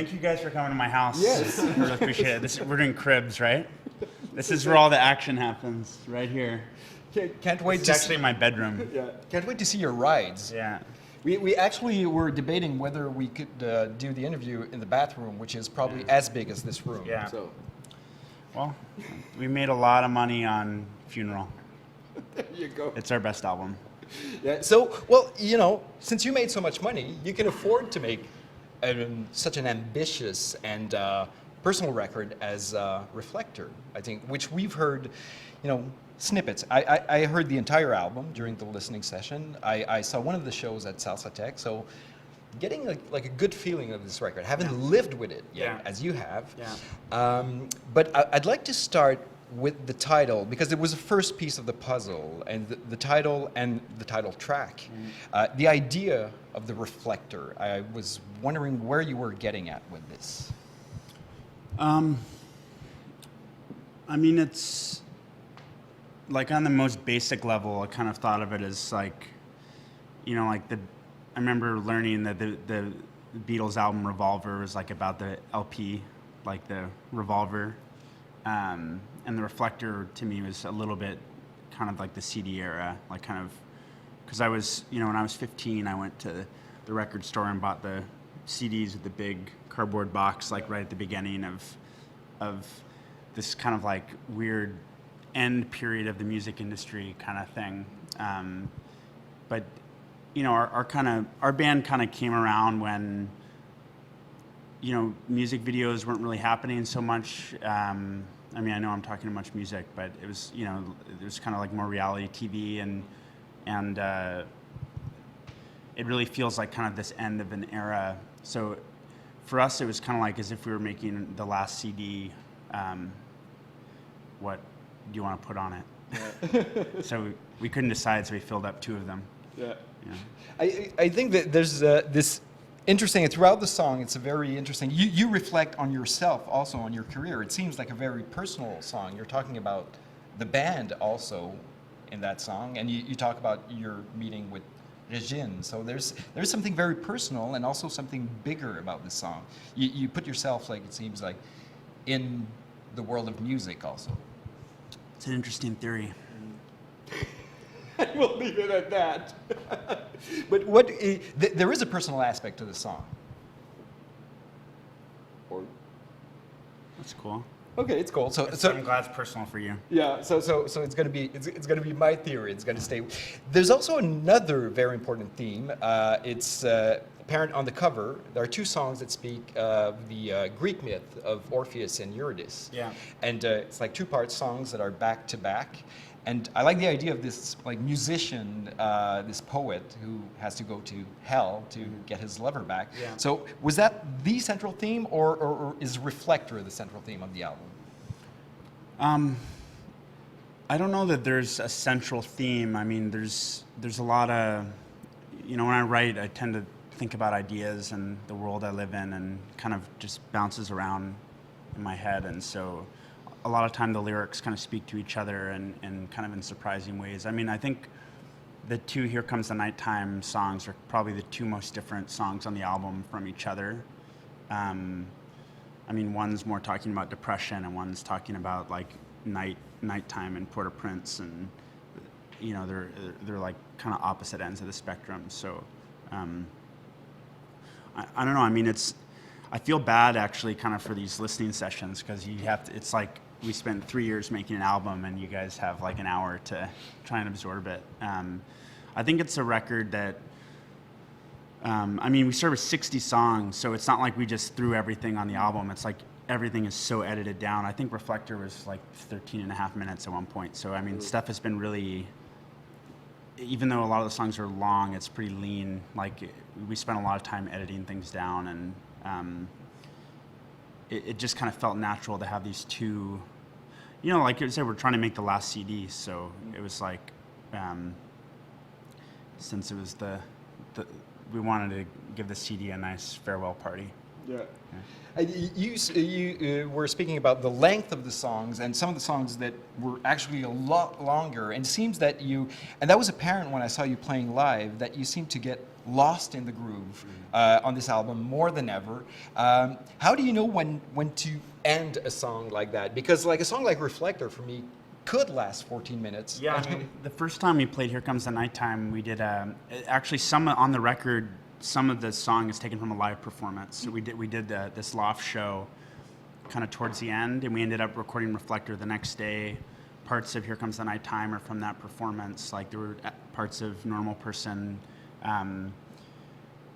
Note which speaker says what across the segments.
Speaker 1: Thank you guys for coming to my house.
Speaker 2: Yes.
Speaker 1: I really appreciate it. We're doing cribs, right? This is where all the action happens, right here.
Speaker 2: Can't wait
Speaker 1: It's
Speaker 2: to
Speaker 1: actually my bedroom.
Speaker 2: Can't wait to see your rides.
Speaker 1: Yeah.
Speaker 2: We actually were debating whether we could do the interview in the bathroom, which is probably as big as this room.
Speaker 1: Yeah.
Speaker 2: So
Speaker 1: Well, we made a lot of money on Funeral.
Speaker 2: there you go.
Speaker 1: It's our best album.
Speaker 2: Yeah. So, well, you know, since you made so much money, you can afford to make such an ambitious and personal record as Reflector, I think, which we've heard, you know, snippets. I heard the entire album during the listening session. I saw one of the shows at Salsa Tech, so getting like a good feeling of this record. Haven't lived with it yet, as you have.
Speaker 1: Yeah.
Speaker 2: But I'd like to start with the title, because it was the first piece of the puzzle, and the title and the title track. The idea of the Reflector, I was wondering where you were getting at with this.
Speaker 1: I mean, it's like on the most basic level, I kind of thought of it as like, you know, like I remember learning that the Beatles album Revolver was like about the LP, like the revolver. And the Reflector to me was a little bit kind of like the CD era, like kind of, because I was, you know, when I was 15, I went to the record store and bought the CDs with the big cardboard box, like right at the beginning of this kind of like weird end period of the music industry kind of thing. But you know, our band kind of came around when, you know, music videos weren't really happening so much. I mean, I know I'm talking too much music, but it was, you know, it was kind of like more reality TV, and it really feels like kind of this end of an era. So for us, it was kind of like as if we were making the last CD. What do you want to put on it? Yeah. So we couldn't decide, so we filled up 2 of them.
Speaker 2: Yeah.
Speaker 1: Yeah.
Speaker 2: I think that there's this interesting, throughout the song, it's a very interesting, you reflect on yourself also, on your career. It seems like a very personal song. You're talking about the band also in that song, and you talk about your meeting with Regine. So there's something very personal and also something bigger about this song. You put yourself, like it seems like, in the world of music also.
Speaker 1: It's an interesting theory.
Speaker 2: We'll leave it at that. But there is a personal aspect to the song. Or
Speaker 1: That's cool.
Speaker 2: okay, it's cool. So
Speaker 1: I'm glad it's personal for you.
Speaker 2: yeah. So it's gonna be my theory. It's gonna stay. There's also another very important theme. It's apparent on the cover. There are 2 songs that speak of the Greek myth of Orpheus and Eurydice.
Speaker 1: Yeah.
Speaker 2: And it's like 2-part songs that are back to back. And I like the idea of this like musician, this poet who has to go to hell to get his lover back.
Speaker 1: Yeah.
Speaker 2: So was that the central theme, or is Reflector the central theme of the album?
Speaker 1: I don't know that there's a central theme. I mean, there's a lot of, you know, when I write, I tend to think about ideas and the world I live in, and kind of just bounces around in my head. And so a lot of time the lyrics kind of speak to each other and kind of in surprising ways. I mean, I think the 2 Here Comes the Nighttime songs are probably the 2 most different songs on the album from each other. I mean, one's more talking about depression, and one's talking about like nighttime in Port-au-Prince, and you know, they're like kind of opposite ends of the spectrum. So I don't know. I mean, I feel bad actually kind of for these listening sessions, because it's like we spent 3 years making an album and you guys have like an hour to try and absorb it. I think it's a record that, I mean, we started with 60 songs, so it's not like we just threw everything on the album. It's like everything is so edited down. I think Reflector was like 13 and a half minutes at one point. So, I mean, stuff has been really, even though a lot of the songs are long, it's pretty lean. Like, we spent a lot of time editing things down, and it just kind of felt natural to have these 2, you know, like I said, we're trying to make the last CD, so it was like, since it was we wanted to give the CD a nice farewell party.
Speaker 2: Yeah. You were speaking about the length of the songs, and some of the songs that were actually a lot longer. And it seems that and that was apparent when I saw you playing live, that you seem to get lost in the groove on this album more than ever. How do you know when to end a song like that? Because like a song like Reflector for me could last 14 minutes.
Speaker 1: Yeah, I mean, the first time we played Here Comes the Nighttime, we did actually some on the record. Some of the song is taken from a live performance. So we did this loft show kind of towards the end, and we ended up recording Reflector the next day. Parts of Here Comes the Nighttime are from that performance. Like there were parts of Normal Person.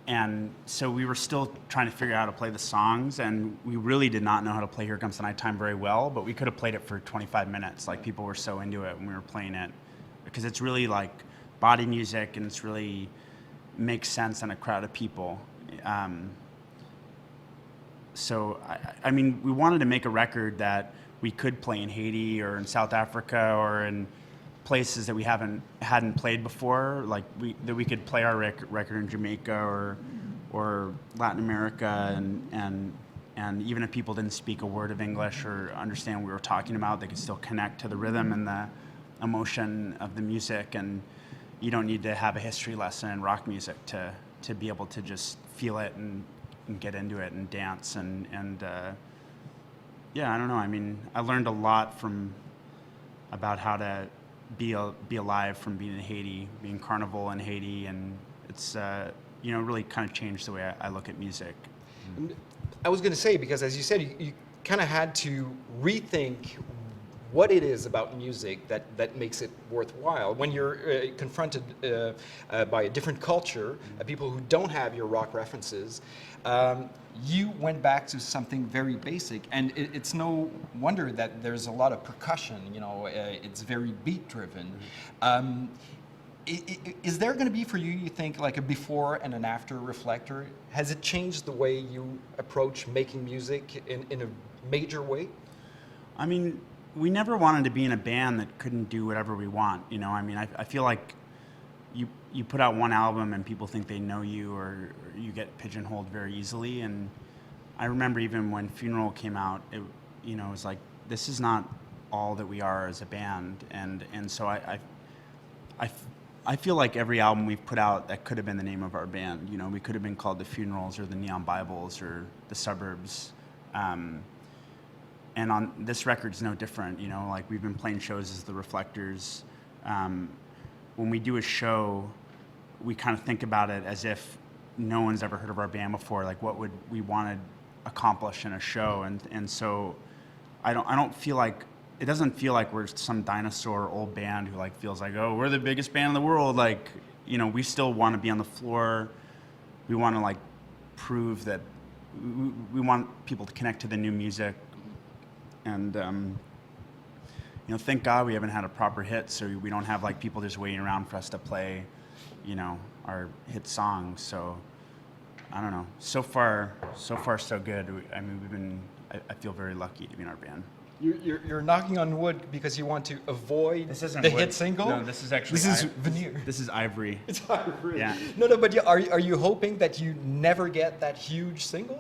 Speaker 1: And so we were still trying to figure out how to play the songs, and we really did not know how to play Here Comes the Nighttime very well, but we could have played it for 25 minutes. Like people were so into it when we were playing it, because it's really like body music, and it's really makes sense in a crowd of people. So I mean, we wanted to make a record that we could play in Haiti or in South Africa or in places that we hadn't played before, like that we could play our record in Jamaica or Latin America, and even if people didn't speak a word of English or understand what we were talking about, they could still connect to the rhythm and the emotion of the music. And you don't need to have a history lesson in rock music to be able to just feel it and get into it and dance and yeah, I don't know. I mean, I learned a lot about how to be alive from being in Haiti, being carnival in Haiti, and it's really kind of changed the way I look at music.
Speaker 2: I was going to say, because as you said, you kind of had to rethink what it is about music that makes it worthwhile. When you're confronted by a different culture, people who don't have your rock references, you went back to something very basic, and it's no wonder that there's a lot of percussion. It's very beat driven. Is there going to be for you, you think, like a before and an after Reflector? Has it changed the way you approach making music in a major way?
Speaker 1: I mean, we never wanted to be in a band that couldn't do whatever we want. I mean, I feel like you put out one album and people think they know you, or you get pigeonholed very easily. And I remember even when Funeral came out, it was like, this is not all that we are as a band. And so I feel like every album we've put out, that could have been the name of our band. We could have been called the Funerals or the Neon Bibles or the Suburbs. And on this record is no different. Like we've been playing shows as the Reflectors. When we do a show, we kind of think about it as if no one's ever heard of our band before. Like, what would we want to accomplish in a show? And so I don't feel like, it doesn't feel like we're some dinosaur old band who like feels like, oh, we're the biggest band in the world. Like, we still want to be on the floor. We want to like prove that we want people to connect to the new music. And thank God we haven't had a proper hit, so we don't have like people just waiting around for us to play, our hit songs. So I don't know. So far so good. I mean, I feel very lucky to be in our band.
Speaker 2: You're knocking on wood because you want to avoid the hit single?
Speaker 1: No, this is
Speaker 2: veneer.
Speaker 1: This is ivory.
Speaker 2: It's ivory.
Speaker 1: Yeah.
Speaker 2: No, but are you hoping that you never get that huge single?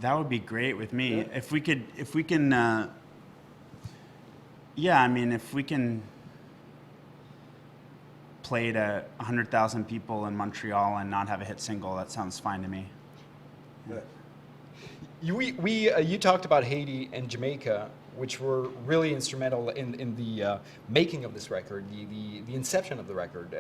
Speaker 1: That would be great with me.
Speaker 2: Yeah.
Speaker 1: If we can, yeah, I mean, if we can play to 100,000 people in Montreal and not have a hit single, that sounds fine to me.
Speaker 2: Yeah. You talked about Haiti and Jamaica, which were really instrumental in the making of this record, the inception of the record.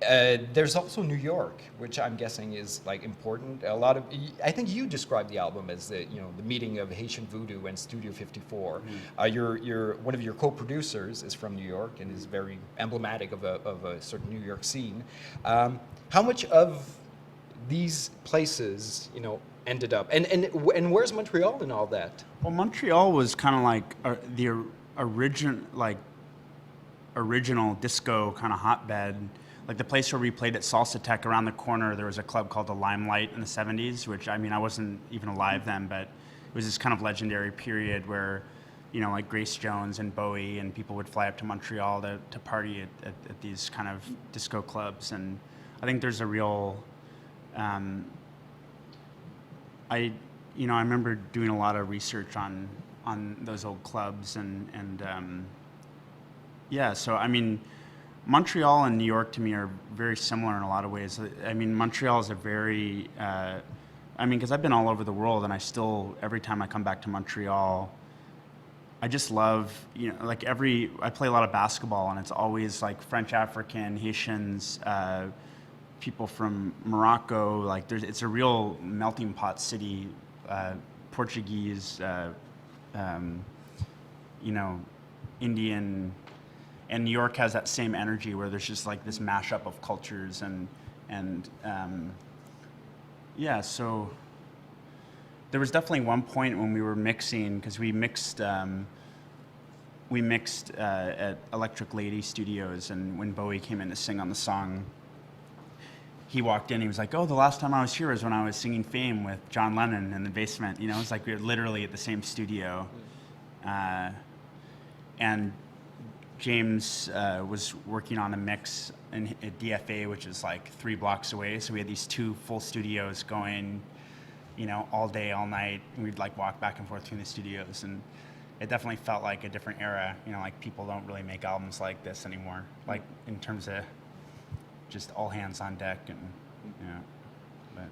Speaker 2: There's also New York, which I'm guessing is like important. I think you described the album as the meeting of Haitian Voodoo and Studio 54. Mm-hmm. One of your co-producers is from New York and is very emblematic of a certain New York scene. How much of these places, ended up, and where's Montreal in all that?
Speaker 1: Well, Montreal was kind of like the original disco kind of hotbed. Like the place where we played at Salsa Tech, around the corner, there was a club called the Limelight in the 70s, which, I mean, I wasn't even alive then, but it was this kind of legendary period where, like Grace Jones and Bowie and people would fly up to Montreal to party at these kind of disco clubs. And I think there's a real, I remember doing a lot of research on those old clubs and yeah, so I mean, Montreal and New York to me are very similar in a lot of ways. I mean, Montreal is a very, I mean, because I've been all over the world, and I still, every time I come back to Montreal, I just love, you know, like I play a lot of basketball, and it's always like French African, Haitians, people from Morocco. Like, it's a real melting pot city. Portuguese, you know, Indian, and New York has that same energy where there's just like this mashup of cultures and yeah. So there was definitely one point when we were mixing, because we mixed at Electric Lady Studios, and when Bowie came in to sing on the song, he walked in, he was like, oh, the last time I was here was when I was singing Fame with John Lennon in the basement. You know, it's like we were literally at the same studio. And James was working on a mix at DFA, which is like 3 blocks away. So we had these 2 full studios going, you know, all day, all night. And we'd like walk back and forth between the studios. And it definitely felt like a different era. You know, like people don't really make albums like this anymore. Like in terms of just all hands on deck, and but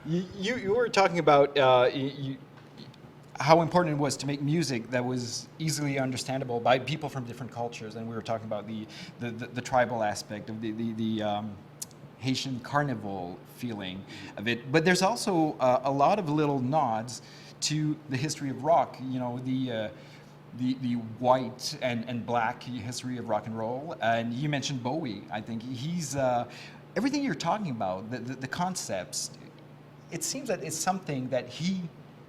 Speaker 2: You were talking about how important it was to make music that was easily understandable by people from different cultures, and we were talking about the tribal aspect of the Haitian carnival feeling of it. But there's also a lot of little nods to the history of rock. You know, the white and black history of rock and roll. And you mentioned Bowie. I think he's everything you're talking about, the concepts. It seems that it's something that he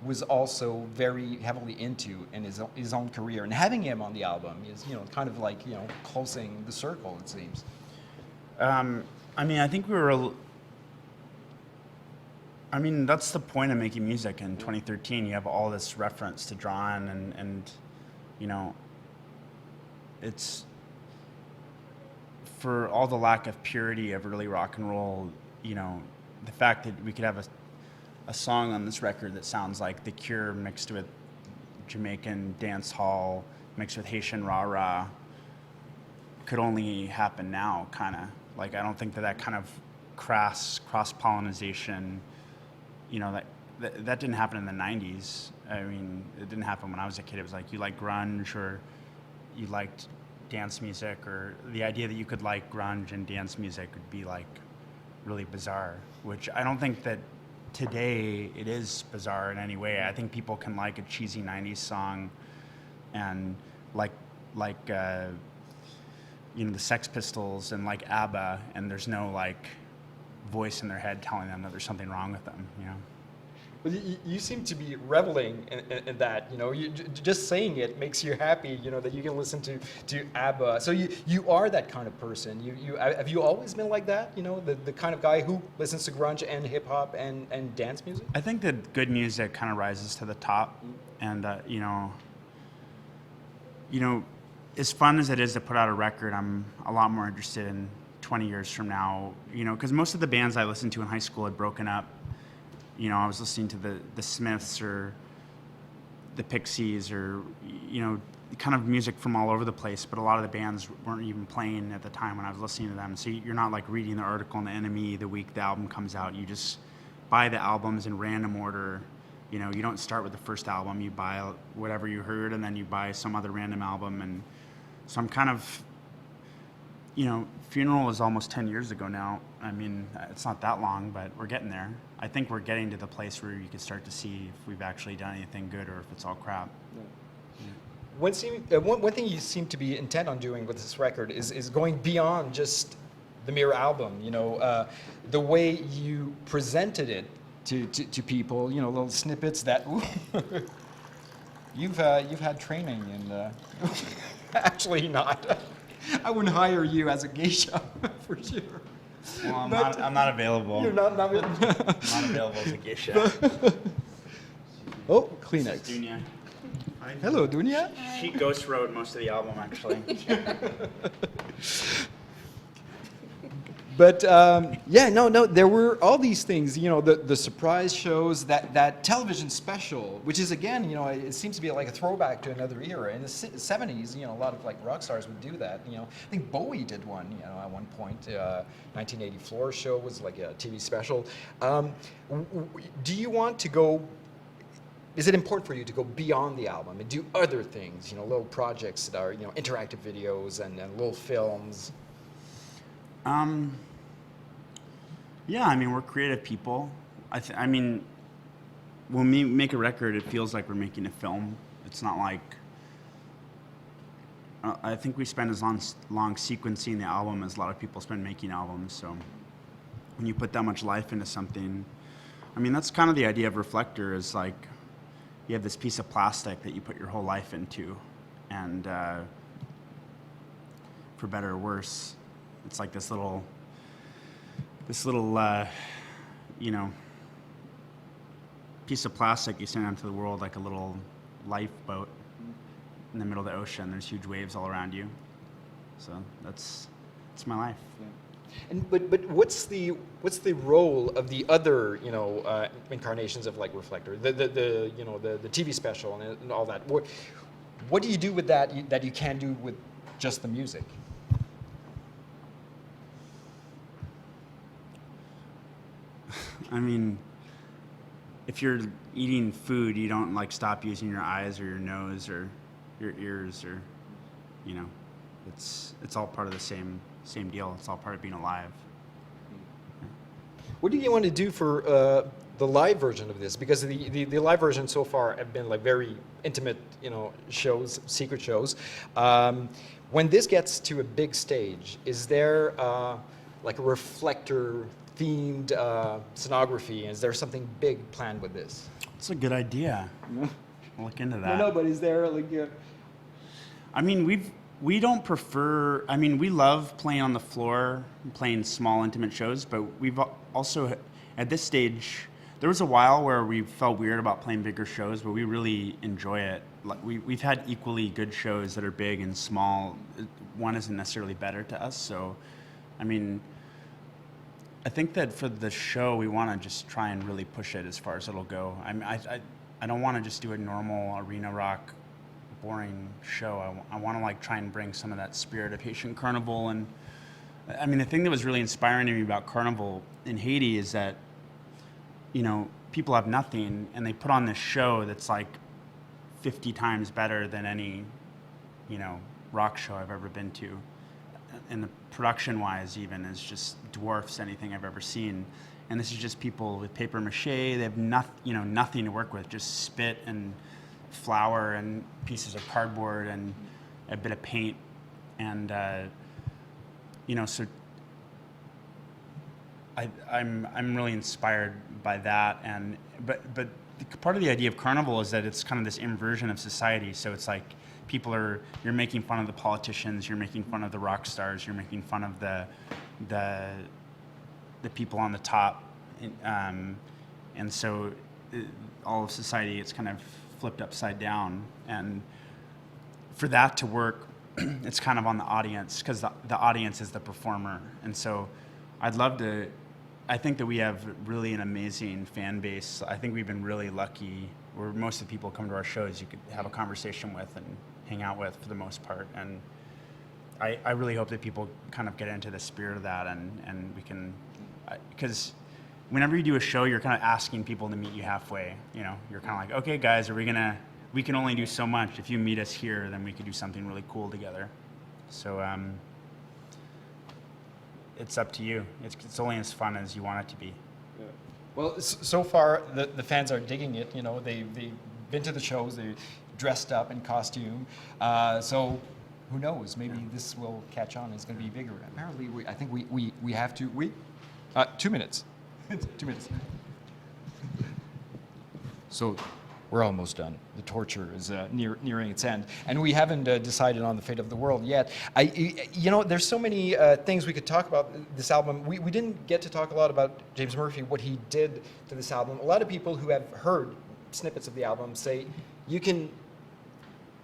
Speaker 2: was also very heavily into in his own career, and having him on the album is, you know, kind of like, you know, closing the circle, it seems.
Speaker 1: I mean, I think I mean, that's the point of making music in 2013. You have all this reference to draw on, and you know, it's for all the lack of purity of early rock and roll, you know, the fact that we could have a song on this record that sounds like The Cure mixed with Jamaican dance hall, mixed with Haitian rah-rah, could only happen now, kind of. Like, I don't think that kind of cross-pollination, you know, that didn't happen in the 90s. I mean, it didn't happen when I was a kid. It was like you liked grunge or you liked dance music, or the idea that you could like grunge and dance music would be like really bizarre, which I don't think that today it is bizarre in any way. I think people can like a cheesy 90s song and like you know, the Sex Pistols and like ABBA, and there's no like voice in their head telling them that there's something wrong with them, you know.
Speaker 2: Well, you seem to be reveling in that, you know. Just saying it makes you happy, you know, that you can listen to ABBA. So you are that kind of person. Have you always been like that, you know, the kind of guy who listens to grunge and hip hop and dance music?
Speaker 1: I think that good music kind of rises to the top, and you know, as fun as it is to put out a record, I'm a lot more interested in 20 years from now, you know, because most of the bands I listened to in high school had broken up. You know, I was listening to the Smiths or the Pixies, or, you know, kind of music from all over the place, but a lot of the bands weren't even playing at the time when I was listening to them. So you're not like reading the article in the NME the week the album comes out. You just buy the albums in random order. You know, you don't start with the first album. You buy whatever you heard, and then you buy some other random album. And so I'm kind of, you know, Funeral is almost 10 years ago now. I mean, it's not that long, but we're getting there. I think we're getting to the place where you can start to see if we've actually done anything good or if it's all crap.
Speaker 2: One thing you seem to be intent on doing with this record is going beyond just the mere album. You know, the way you presented it to people. You know, little snippets that you've had training in. Actually, not. I wouldn't hire you as a geisha for sure.
Speaker 1: Well, I'm not available.
Speaker 2: You're not available.
Speaker 1: I'm not available as a geisha.
Speaker 2: Oh, Kleenex.
Speaker 1: Dunya.
Speaker 2: Hello, Dunya.
Speaker 1: She ghost wrote most of the album, actually.
Speaker 2: But yeah, no, there were all these things, you know, the surprise shows, that television special, which is again, you know, it seems to be like a throwback to another era. In the 70s, you know, a lot of like rock stars would do that. You know, I think Bowie did one, you know, at one point. 1980 Floor Show was like a TV special. Do you want to go? Is it important for you to go beyond the album and do other things, you know, little projects that are, you know, interactive videos and little films?
Speaker 1: Yeah, I mean, we're creative people. I mean, when we make a record, it feels like we're making a film. It's not like, I think we spend as long sequencing the album as a lot of people spend making albums. So when you put that much life into something, I mean, that's kind of the idea of Reflector, is like, you have this piece of plastic that you put your whole life into, and for better or worse, it's like this little, you know, piece of plastic you send out into the world, like a little lifeboat in the middle of the ocean. There's huge waves all around you. So that's my life.
Speaker 2: Yeah. And but what's the role of the other, you know, incarnations of like Reflector, the you know, the TV special and all that? What do you do with that you can't do with just the music?
Speaker 1: I mean, if you're eating food, you don't like stop using your eyes or your nose or your ears, or, you know, it's all part of the same deal. It's all part of being alive.
Speaker 2: What do you want to do for the live version of this? Because the live version so far have been like very intimate, you know, shows, secret shows. When this gets to a big stage, is there like a Reflector themed scenography? Is there something big planned with this?
Speaker 1: It's a good idea. I'll look into that.
Speaker 2: No, but is there like
Speaker 1: I mean, we don't prefer, I mean, we love playing on the floor, playing small intimate shows, but we've also, at this stage, there was a while where we felt weird about playing bigger shows, but we really enjoy it. Like we've had equally good shows that are big and small. One isn't necessarily better to us. So, I mean, I think that for the show, we want to just try and really push it as far as it'll go. I mean, I don't want to just do a normal arena rock, boring show. I want to like try and bring some of that spirit of Haitian Carnival. And I mean, the thing that was really inspiring to me about Carnival in Haiti is that, you know, people have nothing and they put on this show that's like 50 times better than any, you know, rock show I've ever been to. And the production-wise even is just dwarfs anything I've ever seen. And this is just people with paper mache. They have nothing to work with, just spit and flour and pieces of cardboard and a bit of paint. And you know, so I'm really inspired by that. And but part of the idea of Carnival is that it's kind of this inversion of society. So it's like you're making fun of the politicians, you're making fun of the rock stars, you're making fun of the people on the top, and so all of society, it's kind of flipped upside down. And for that to work, it's kind of on the audience, because the audience is the performer. And so I think that we have really an amazing fan base. I think we've been really lucky, where most of the people come to our shows you could have a conversation with and hang out with for the most part. And I really hope that people kind of get into the spirit of that, and we can, because whenever you do a show, you're kind of asking people to meet you halfway. You know, you're kind of like, okay, guys, we can only do so much. If you meet us here, then we could do something really cool together. So it's up to you. It's only as fun as you want it to be.
Speaker 2: Yeah. Well, so far the fans are digging it. You know, they've been to the shows. They dressed up in costume. So who knows? Maybe this will catch on. It's going to be bigger. Apparently, I think we have to. 2 minutes. 2 minutes. So we're almost done. The torture is nearing its end, and we haven't decided on the fate of the world yet. You know, there's so many things we could talk about this album. We didn't get to talk a lot about James Murphy, what he did to this album. A lot of people who have heard snippets of the album say you can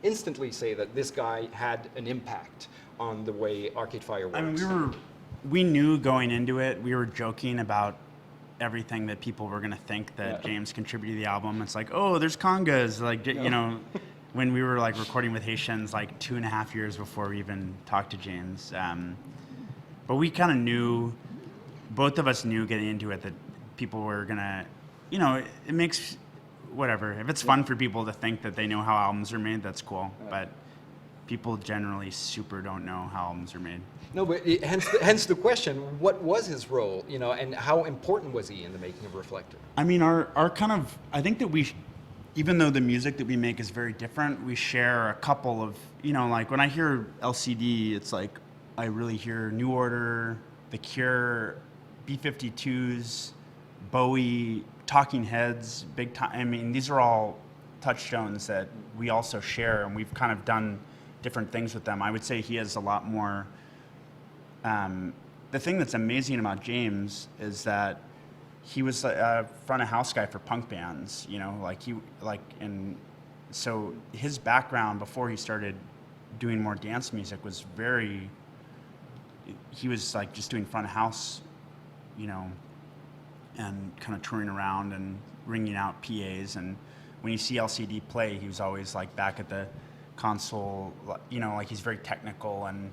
Speaker 2: instantly say that this guy had an impact on the way Arcade Fire works.
Speaker 1: I mean, we knew going into it, we were joking about everything that people were going to think that James contributed to the album. It's like, oh, there's congas, like, you know, when we were like recording with Haitians like 2.5 years before we even talked to James. But we kind of knew, both of us knew getting into it that people were going to, you know, it makes, whatever. If it's fun for people to think that they know how albums are made, that's cool. But people generally super don't know how albums are made.
Speaker 2: No, but hence the question, what was his role, you know, and how important was he in the making of Reflector?
Speaker 1: I mean, our kind of, I think that even though the music that we make is very different, we share a couple of, you know, like when I hear LCD, it's like, I really hear New Order, The Cure, B-52s, Bowie, Talking Heads, big time. I mean, these are all touchstones that we also share, and we've kind of done different things with them. I would say he has a lot more. The thing that's amazing about James is that he was a front of house guy for punk bands, you know, and so his background before he started doing more dance music was he was like just doing front of house, you know, and kind of touring around and ringing out PAs. And when you see LCD play, he was always like back at the console, you know, like he's very technical and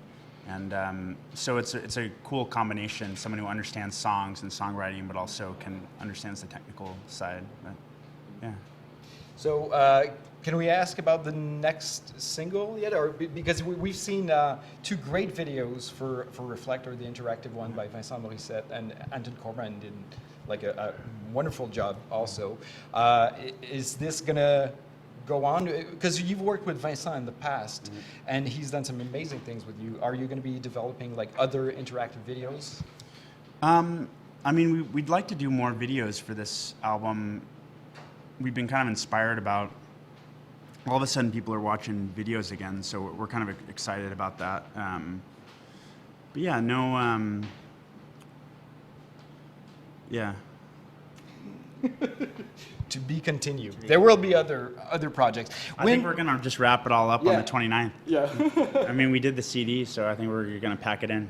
Speaker 1: so it's a cool combination. Someone who understands songs and songwriting, but also understands the technical side. But, yeah.
Speaker 2: So can we ask about the next single yet? Or because we've seen 2 great videos for Reflector, the interactive one by Vincent Morissette, and Anton Corbin did like a wonderful job also. Is this gonna go on? Because you've worked with Vincent in the past, and he's done some amazing things with you. Are you going to be developing like other interactive videos?
Speaker 1: I mean, we'd like to do more videos for this album. We've been kind of inspired about, all of a sudden people are watching videos again, so we're kind of excited about that. But yeah, no, yeah.
Speaker 2: To be continued. There will be other projects.
Speaker 1: I think we're going to just wrap it all up on the 29th.
Speaker 2: Yeah.
Speaker 1: I mean, we did the CD, so I think we're going to pack it in.